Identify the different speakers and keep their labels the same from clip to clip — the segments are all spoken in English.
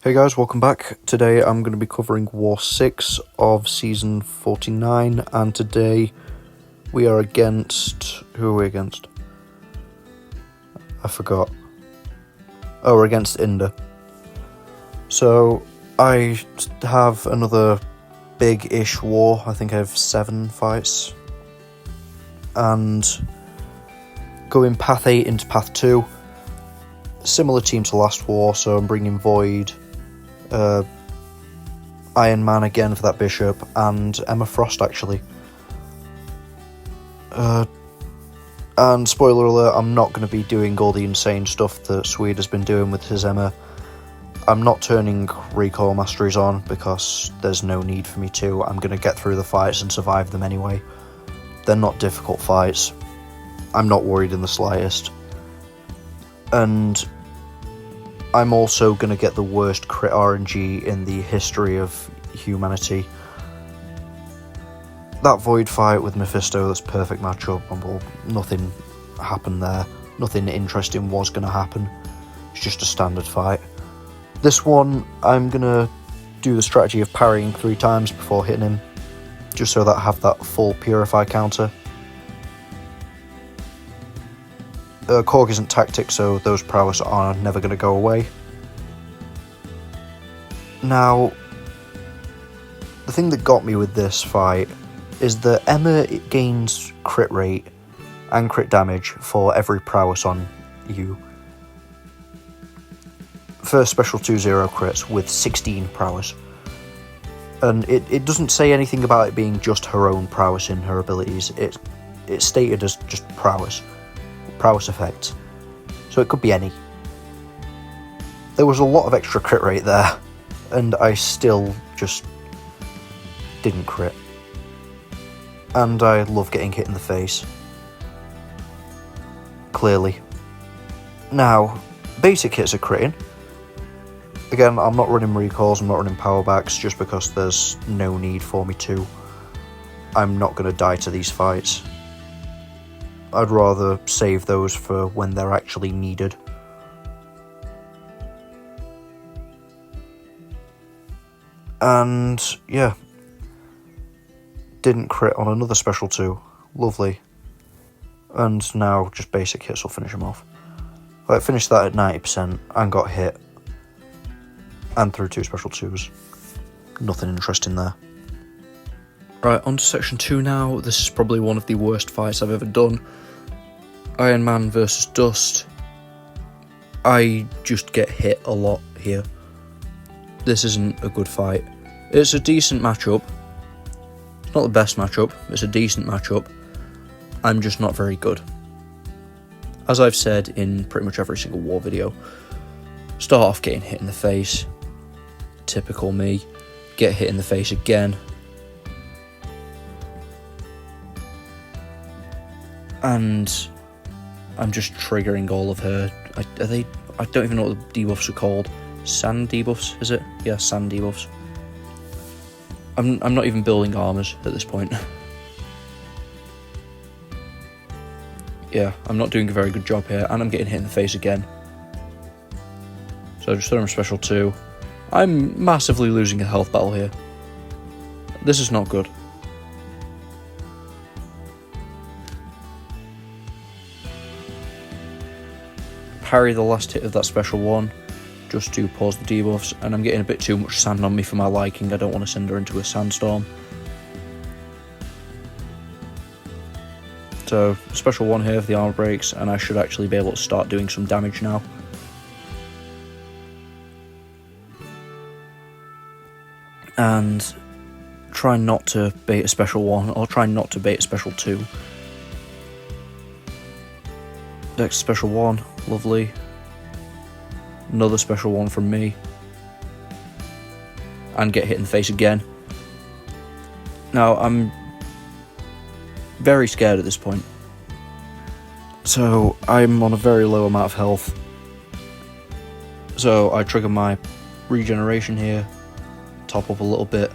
Speaker 1: Hey guys, welcome back. Today I'm going to be covering War 6 of Season 49, and today we are against... Who are we against? I forgot. Oh, we're against Inder. So, I have another big-ish war. I think I have 7 fights. And going Path 8 into Path 2. Similar team to last war, so I'm bringing Void... Iron Man again for that bishop, and Emma Frost actually. And spoiler alert, I'm not going to be doing all the insane stuff that Swede has been doing with his Emma. I'm not turning recoil masteries on because there's no need for me to. I'm going to get through the fights and survive them anyway. They're not difficult fights. I'm not worried in the slightest. And I'm also going to get the worst crit RNG in the history of humanity. That Void fight with Mephisto, that's perfect matchup, and well, nothing happened there. Nothing interesting was going to happen. It's just a standard fight. This one, I'm going to do the strategy of parrying 3 times before hitting him, just so that I have that full Purify counter. Korg isn't tactic, so those prowess are never going to go away. Now, the thing that got me with this fight is that Emma gains crit rate and crit damage for every prowess on you. First special 2-0 crits with 16 prowess. And it doesn't say anything about it being just her own prowess in her abilities. It's stated as just prowess effects, so it could be any. There was a lot of extra crit rate there, and I still just didn't crit. And I love getting hit in the face. Clearly. Now, basic hits are critting. Again, I'm not running recoils, I'm not running power backs, just because there's no need for me to. I'm not going to die to these fights. I'd rather save those for when they're actually needed. And yeah, didn't crit on another special 2. Lovely. And now just basic hits will finish him off. I finished that at 90% and got hit. And threw 2 special 2s. Nothing interesting there. Right, on to section 2 now. This is probably one of the worst fights I've ever done. Iron Man versus Dust. I just get hit a lot here. This isn't a good fight. It's a decent matchup. It's not the best matchup, it's a decent matchup. I'm just not very good. As I've said in pretty much every single war video, start off getting hit in the face. Typical me. Get hit in the face again. And I'm just triggering all of her. I don't even know what the debuffs are called. Sand debuffs, is it? Yeah, sand debuffs. I'm not even building armors at this point. Yeah, I'm not doing a very good job here, and I'm getting hit in the face again. So just throw him special 2. I'm massively losing a health battle here. This is not good. Parry the last hit of that special 1 just to pause the debuffs, and I'm getting a bit too much sand on me for my liking. I don't want to send her into a sandstorm. So special 1 here for the armor breaks, and I should actually be able to start doing some damage now. And try not to bait a special 1, or try not to bait a special 2. Next special 1, lovely. Another special 1 from me. And get hit in the face again. Now, I'm very scared at this point. So, I'm on a very low amount of health. So, I trigger my regeneration here. Top up a little bit.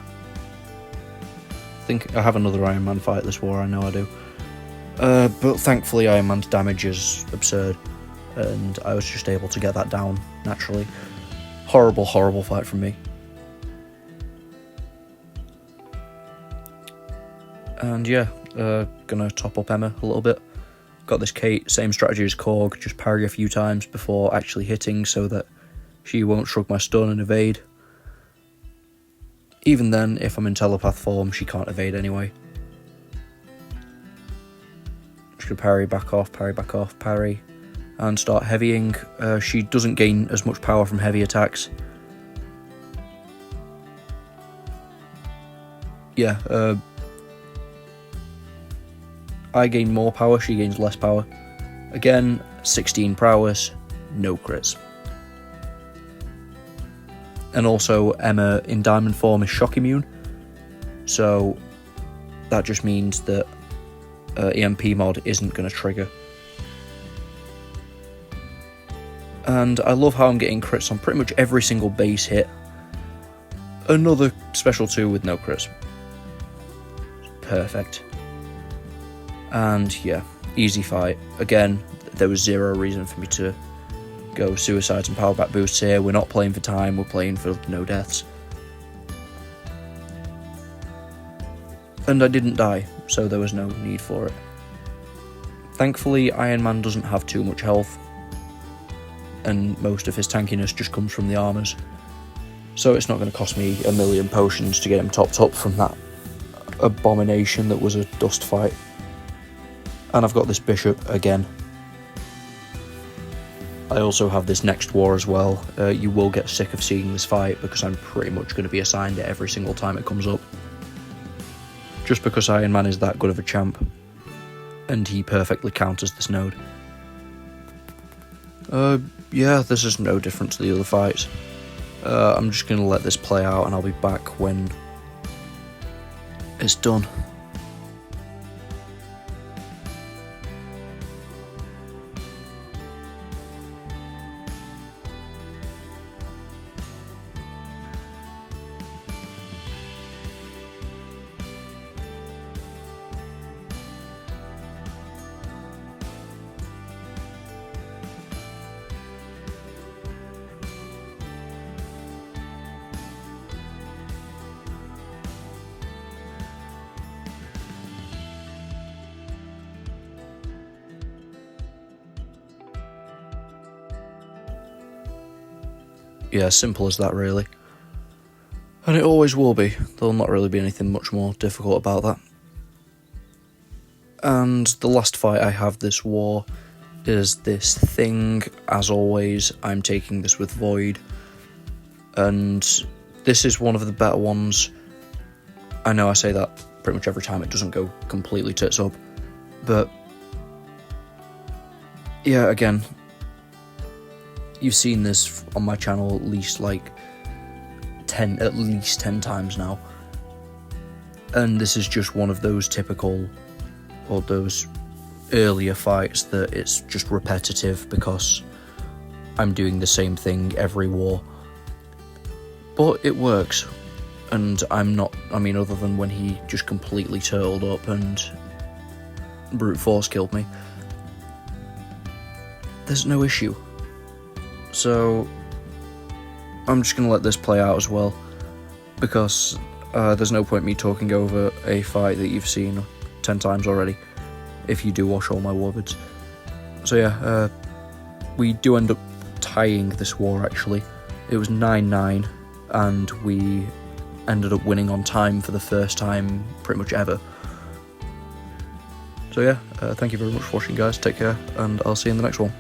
Speaker 1: I think I have another Iron Man fight this war, I know I do. But thankfully Iron Man's damage is absurd, and I was just able to get that down naturally. Horrible, horrible fight from me. And yeah, gonna top up Emma a little bit. Got this Kate, same strategy as Korg, just parry a few times before actually hitting so that she won't shrug my stun and evade. Even then, if I'm in telepath form, she can't evade anyway. Just gonna parry, back off, parry, and start heavying. She doesn't gain as much power from heavy attacks. Yeah, I gain more power, she gains less power. Again, 16 prowess, no crits. And also, Emma in diamond form is shock immune, so that just means that EMP mod isn't going to trigger. And I love how I'm getting crits on pretty much every single base hit. Another special 2 with no crits. Perfect. And yeah, easy fight. Again, there was zero reason for me to go suicides and power back boosts here. We're not playing for time, we're playing for no deaths. And I didn't die, so there was no need for it. Thankfully, Iron Man doesn't have too much health, and most of his tankiness just comes from the armors. So it's not going to cost me a million potions to get him topped up from that abomination that was a dust fight. And I've got this bishop again. I also have this next war as well. You will get sick of seeing this fight because I'm pretty much going to be assigned it every single time it comes up. Just because Iron Man is that good of a champ. And he perfectly counters this node. Yeah, this is no different to the other fights. I'm just going to let this play out and I'll be back when it's done. Yeah, simple as that really. And it always will be. There'll not really be anything much more difficult about that. And the last fight I have this war is this thing. As always, I'm taking this with Void. And this is one of the better ones. I know I say that pretty much every time, it doesn't go completely tits up. But yeah, again, you've seen this on my channel at least 10 times now. And this is just one of those typical, or those earlier fights that it's just repetitive because I'm doing the same thing every war. But it works. And other than when he just completely turtled up and brute force killed me, there's no issue. So I'm just going to let this play out as well, because there's no point me talking over a fight that you've seen 10 times already, if you do watch all my warvids. So yeah, we do end up tying this war actually. It was 9-9, and we ended up winning on time for the first time pretty much ever. So yeah, thank you very much for watching guys, take care, and I'll see you in the next one.